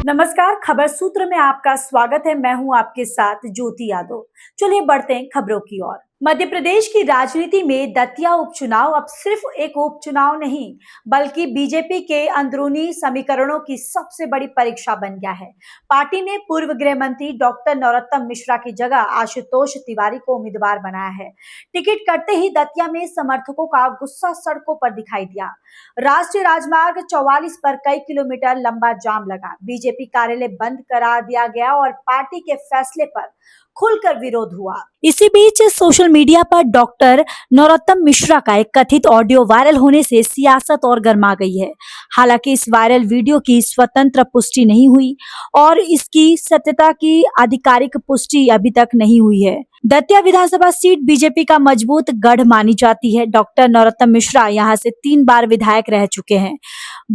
नमस्कार, खबर सूत्र में आपका स्वागत है। मैं हूं आपके साथ ज्योति यादव। चलिए बढ़ते हैं खबरों की ओर। मध्य प्रदेश की राजनीति में दतिया उपचुनाव अब सिर्फ एक उपचुनाव नहीं बल्कि बीजेपी के अंदरूनी समीकरणों की सबसे बड़ी परीक्षा बन गया है। पार्टी ने पूर्व गृह मंत्री डॉक्टर नरोत्तम मिश्रा की जगह आशुतोष तिवारी को उम्मीदवार बनाया है। टिकट कटते ही दतिया में समर्थकों का गुस्सा सड़कों पर दिखाई दिया। राष्ट्रीय राजमार्ग 44 पर कई किलोमीटर लंबा जाम लगा। बीजेपी कार्यालय बंद करा दिया गया और पार्टी के फैसले पर खुलकर विरोध हुआ। इसी बीच सोशल मीडिया पर डॉक्टर नरोत्तम मिश्रा का एक कथित ऑडियो वायरल होने से सियासत और गर्मा गई है। हालांकि इस वायरल वीडियो की स्वतंत्र पुष्टि नहीं हुई और इसकी सत्यता की आधिकारिक पुष्टि अभी तक नहीं हुई है। दतिया विधानसभा सीट बीजेपी का मजबूत गढ़ मानी जाती है। डॉक्टर नरोत्तम मिश्रा यहां से 3 बार विधायक रह चुके हैं।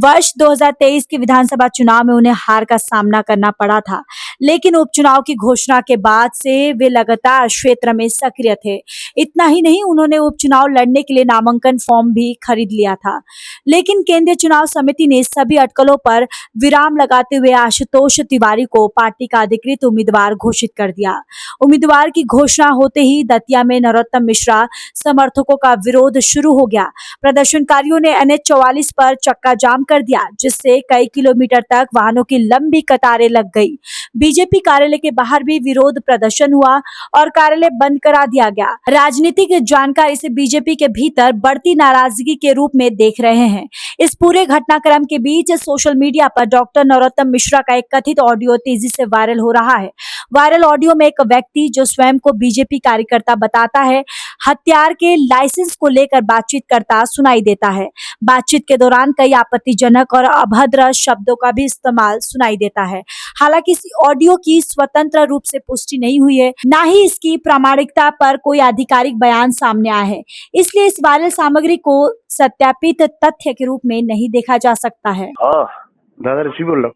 वर्ष 2023 के विधानसभा चुनाव में उन्हें हार का सामना करना पड़ा था, लेकिन उपचुनाव की घोषणा के बाद से वे लगातार क्षेत्र में सक्रिय थे। इतना ही नहीं, उन्होंने उपचुनाव लड़ने के लिए नामांकन फॉर्म भी खरीद लिया था, लेकिन केंद्रीय चुनाव समिति ने सभी अटकलों पर विराम लगाते हुए आशुतोष तिवारी को पार्टी का अधिकृत उम्मीदवार घोषित कर दिया। उम्मीदवार की घोषणा होते ही दतिया में नरोत्तम मिश्रा समर्थकों का विरोध शुरू हो गया। प्रदर्शनकारियों ने NH 44 पर चक्का जाम कर दिया, जिससे कई किलोमीटर तक वाहनों की लंबी कतारें लग गई। बीजेपी कार्यालय के बाहर भी विरोध प्रदर्शन हुआ और कार्यालय बंद करा दिया गया। राजनीतिक जानकार इसे बीजेपी के भीतर बढ़ती नाराजगी के रूप में देख रहे हैं। इस पूरे घटनाक्रम के बीच सोशल मीडिया पर डॉक्टर नरोत्तम मिश्रा का एक कथित ऑडियो तेजी से वायरल हो रहा है। वायरल ऑडियो में एक व्यक्ति जो स्वयं को बीजेपी कार्यकर्ता बताता है, हथियार के लाइसेंस को लेकर बातचीत करता सुनाई देता है। बातचीत के दौरान कई आपत्तिजनक और अभद्र शब्दों का भी इस्तेमाल सुनाई देता है। हालांकि इस ऑडियो की स्वतंत्र रूप से पुष्टि नहीं हुई है, ना ही इसकी प्रामाणिकता पर कोई आधिकारिक बयान सामने आया है, इसलिए इस वायरल सामग्री को सत्यापित तथ्य के रूप में नहीं देखा जा सकता है। दादा ऋषि बोल रहा हूँ।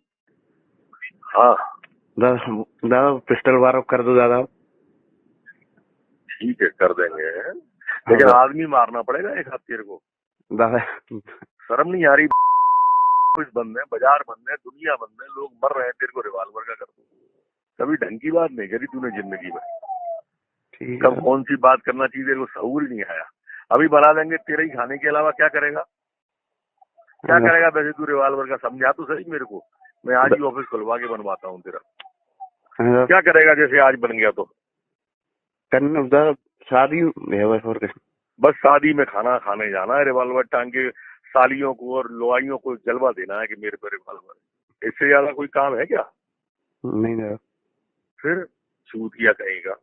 हाँ दादा पिस्टल वार कर दो दादा। ठीक है, कर देंगे, लेकिन आदमी मारना पड़ेगा एक हथियार को। दादा शर्म नहीं आ रही? कुछ बंद है, बाजार बंद है, दुनिया बंद है, लोग मर रहे हैं, तेरे को रिवाल्वर का कर दो। कभी ढंग की बात नहीं करी तूने जिंदगी में। ठीक कब कौन सी बात करना चाहिए तेरे को शऊर ही नहीं आया। अभी बना देंगे, तेरे ही खाने के अलावा क्या करेगा? क्या करेगा? वैसे तू रिवाल्वर का समझा तो सही मेरे को। मैं आज ही ऑफिस खुलवा के बनवाता हूँ तेरा। क्या करेगा जैसे आज बन गया तो? शादी बस शादी में खाना खाने जाना है, रिवाल्वर टांग के सालियों को और लोहाइयों को जलवा देना है कि मेरे पर रिवाल्वर। इससे ज्यादा कोई काम है क्या? नहीं दादा। फिर छूट किया कहेगा।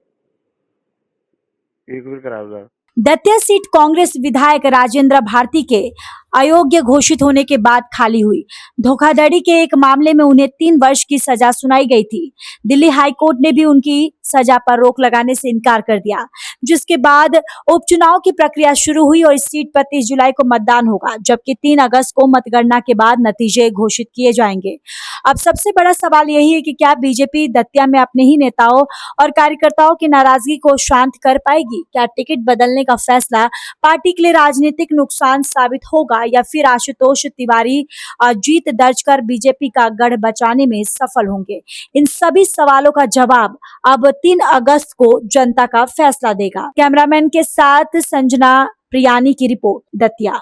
एक बार करा दादा। दतिया सीट कांग्रेस विधायक राजेंद्र भारती के अयोग्य घोषित होने के बाद खाली हुई। धोखाधड़ी के एक मामले में उन्हें 3 वर्ष की सजा सुनाई गई थी। दिल्ली हाईकोर्ट ने भी उनकी सजा पर रोक लगाने से इनकार कर दिया, जिसके बाद उपचुनाव की प्रक्रिया शुरू हुई और इस सीट पर 30 जुलाई को मतदान होगा, जबकि 3 अगस्त को मतगणना के बाद नतीजे घोषित किए जाएंगे। अब सबसे बड़ा सवाल यही है कि क्या बीजेपी दतिया में अपने ही नेताओं और कार्यकर्ताओं की नाराजगी को शांत कर पाएगी? क्या टिकट बदलने का फैसला पार्टी के लिए राजनीतिक नुकसान साबित होगा या फिर आशुतोष तिवारी जीत दर्ज कर बीजेपी का गढ़ बचाने में सफल होंगे? इन सभी सवालों का जवाब अब 3 अगस्त को जनता का फैसला देगा। कैमरामैन के साथ संजना प्रियानी की रिपोर्ट, दतिया।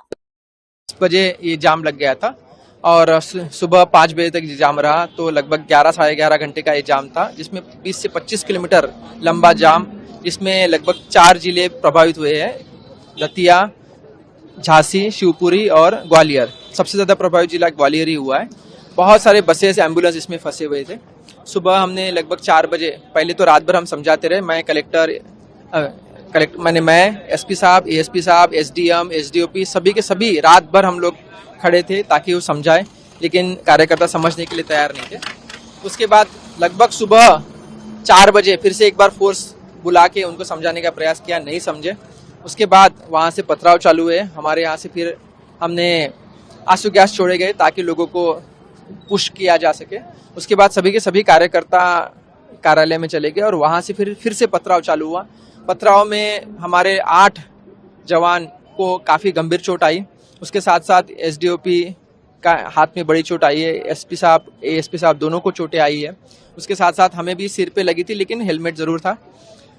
10 बजे ये जाम लग गया था और सुबह 5 बजे तक जाम रहा, तो लगभग 11 साढ़े 11 घंटे का ये जाम था, जिसमें 20 से 25 किलोमीटर लंबा जाम, जिसमें लगभग 4 जिले प्रभावित हुए हैं। दतिया, झांसी, शिवपुरी और ग्वालियर। सबसे ज्यादा प्रभावित जिला ग्वालियर ही हुआ है। बहुत सारे बसेस, एम्बुलेंस इसमें फंसे हुए थे। सुबह हमने लगभग 4 बजे, पहले तो रात भर हम समझाते रहे, मैं एसपी साहब, एएसपी साहब, एसडीएम, एसडीओपी, सभी के सभी रात भर हम लोग खड़े थे ताकि वो समझाए, लेकिन कार्यकर्ता समझने के लिए तैयार नहीं थे। उसके बाद लगभग सुबह 4 बजे फिर से एक बार फोर्स बुला के उनको समझाने का प्रयास किया, नहीं समझे। उसके बाद वहाँ से पथराव चालू हुए। हमारे यहाँ से फिर हमने आंसू गैस छोड़े गए ताकि लोगों को पुश किया जा सके। उसके बाद सभी के सभी कार्यकर्ता कार्यालय में चले गए और वहाँ से फिर से पथराव चालू हुआ। पथराव में हमारे 8 जवान को काफ़ी गंभीर चोट आई। उसके साथ साथ एसडीओपी का हाथ में बड़ी चोट आई है, एसपी साहब एएसपी साहब दोनों को चोटें आई है। उसके साथ साथ हमें भी सिर पे लगी थी, लेकिन हेलमेट जरूर था।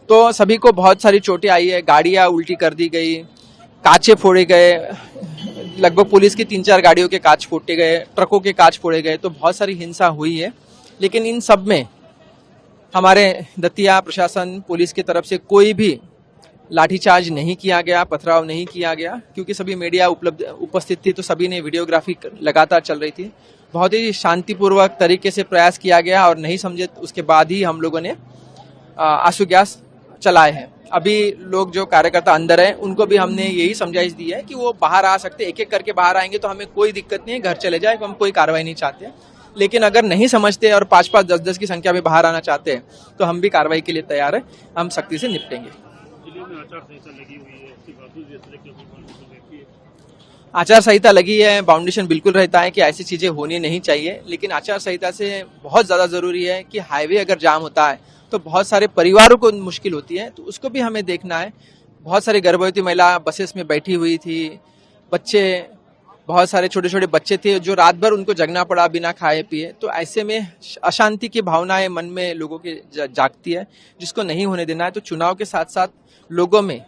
तो सभी को बहुत सारी चोटें आई है, गाड़ियां उल्टी कर दी गई, कांचे फोड़े गए, लगभग पुलिस की 3-4 गाड़ियों के कांच फोड़े गए, ट्रकों के कांच फोड़े गए। तो बहुत सारी हिंसा हुई है, लेकिन इन सब में हमारे दतिया प्रशासन पुलिस की तरफ से कोई भी लाठीचार्ज नहीं किया गया, पथराव नहीं किया गया, क्योंकि सभी मीडिया उपस्थित थी, तो सभी ने वीडियोग्राफी लगातार चल रही थी। बहुत ही शांतिपूर्वक तरीके से प्रयास किया गया और नहीं समझे उसके बाद ही हम लोगों ने आंसू गैस चलाए हैं। अभी लोग जो कार्यकर्ता अंदर हैं उनको भी हमने यही समझाइश दी है कि वो बाहर आ सकते, एक एक करके बाहर आएंगे तो हमें कोई दिक्कत नहीं है, घर चले जाए, हम कोई कार्रवाई नहीं चाहते। लेकिन अगर नहीं समझते और 5-5, 10-10 की संख्या में बाहर आना चाहते हैं तो हम भी कार्रवाई के लिए तैयार है, हम सख्ती से निपटेंगे। आचार संहिता लगी है, बाउंडेशन बिल्कुल रहता है कि ऐसी चीजें होनी नहीं चाहिए, लेकिन आचार संहिता से बहुत ज्यादा जरूरी है कि हाईवे अगर जाम होता है तो बहुत सारे परिवारों को मुश्किल होती है, तो उसको भी हमें देखना है। बहुत सारी गर्भवती महिला बसेस में बैठी हुई थी, बच्चे, बहुत सारे छोटे छोटे बच्चे थे जो रात भर उनको जगना पड़ा बिना खाए पिए। तो ऐसे में अशांति की भावनाएं मन में लोगों के जागती है, जिसको नहीं होने देना है। तो चुनाव के साथ साथ लोगों में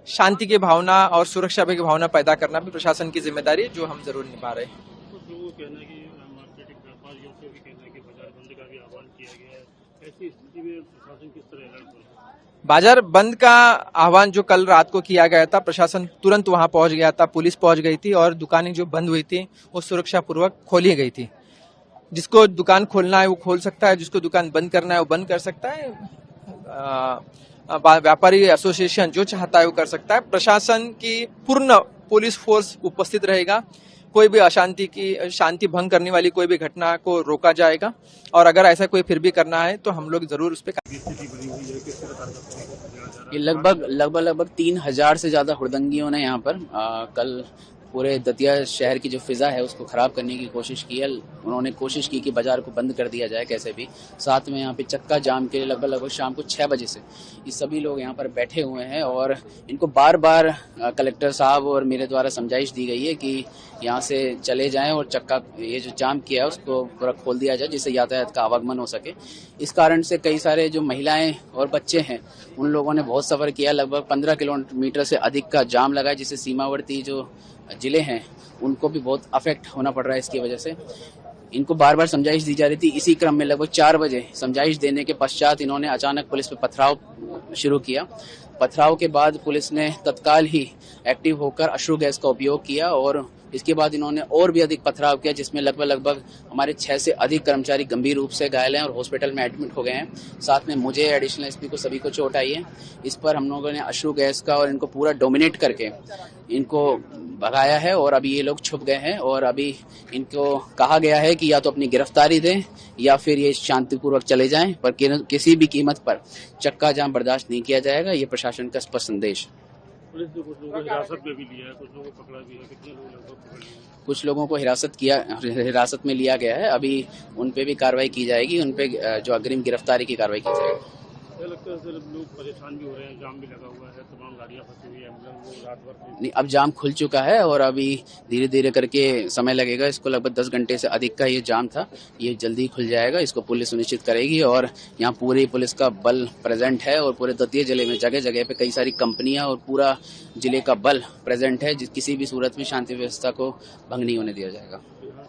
शांति की भावना और सुरक्षा की भावना पैदा करना भी प्रशासन की जिम्मेदारी है, जो हम जरूर निभा रहे हैं। बाजार बंद का आह्वान जो कल रात को किया गया था, प्रशासन तुरंत वहां पहुंच गया था, पुलिस पहुंच गई थी और दुकानें जो बंद हुई थी वो सुरक्षा पूर्वक खोली गई थी। जिसको दुकान खोलना है वो खोल सकता है, जिसको दुकान बंद करना है वो बंद कर सकता है। व्यापारी एसोसिएशन जो चाहता है वो कर सकता है। प्रशासन की पूर्ण पुलिस फोर्स उपस्थित रहेगा। कोई भी शांति भंग करने वाली कोई भी घटना को रोका जाएगा, और अगर ऐसा कोई फिर भी करना है तो हम लोग जरूर उस पर। ये लगभग 3000 से ज्यादा हुड़दंगियों ने यहाँ पर कल पूरे दतिया शहर की जो फिजा है उसको खराब करने की कोशिश की है। उन्होंने कोशिश की कि बाजार को बंद कर दिया जाए कैसे भी। साथ में यहाँ पे चक्का जाम के लिए लगभग शाम को 6 बजे से ये सभी लोग यहाँ पर बैठे हुए हैं, और इनको बार बार कलेक्टर साहब और मेरे द्वारा समझाइश दी गई है कि यहाँ से चले जाएं और चक्का ये जो जाम किया है उसको पूरा खोल दिया जाए, जिससे यातायात का आवागमन हो सके। इस कारण से कई सारे जो महिलाएं और बच्चे हैं उन लोगों ने बहुत सफर किया। लगभग 15 किलोमीटर से अधिक का जाम लगा, जिससे सीमावर्ती जो जिले हैं उनको भी बहुत अफेक्ट होना पड़ रहा है। इसकी वजह से इनको बार बार समझाइश दी जा रही थी। इसी क्रम में लगभग 4 बजे समझाइश देने के पश्चात इन्होंने अचानक पुलिस पर पथराव शुरू किया। पथराव के बाद पुलिस ने तत्काल ही एक्टिव होकर अश्रु गैस का उपयोग किया, और इसके बाद इन्होंने और भी अधिक पथराव किया, जिसमें लगभग हमारे 6 से अधिक कर्मचारी गंभीर रूप से घायल हैं और हॉस्पिटल में एडमिट हो गए हैं। साथ में मुझे, एडिशनल एसपी को, सभी को चोट आई है। इस पर हम लोगों ने अश्रु गैस का और इनको पूरा डोमिनेट करके इनको भगाया है, और अभी ये लोग छुप गए हैं। और अभी इनको कहा गया है कि या तो अपनी गिरफ्तारी दें या फिर ये शांतिपूर्वक चले जाएं, पर किसी भी कीमत पर चक्का जाम बर्दाश्त नहीं किया जाएगा। ये प्रशासन का स्पष्ट संदेश। पुलिस ने कुछ लोगों को हिरासत में भी लिया है, कुछ लोगों को पकड़ा भी है। कितने लोग लगभग पकड़ लिए? कुछ लोगों को हिरासत में लिया गया है। अभी उन पे भी कार्रवाई की जाएगी, उन पे जो अग्रिम गिरफ्तारी की कार्रवाई की जाएगी। लगता है सर लोग परेशान भी हो रहे हैं, जाम भी लगा हुआ है, तमाम गाड़ियां फंसी हुई है, एम्बुलेंस रात भर नहीं, अब जाम खुल चुका है और अभी धीरे धीरे करके समय लगेगा इसको। लगभग 10 घंटे से अधिक का ये जाम था, ये जल्दी खुल जाएगा। इसको पुलिस सुनिश्चित करेगी, और यहाँ पूरी पुलिस का बल प्रेजेंट है, और पूरे दतिया जिले में जगह जगह पे कई सारी कंपनियां और पूरा जिले का बल प्रेजेंट है। किसी भी सूरत में शांति व्यवस्था को भंग नहीं होने दिया जाएगा।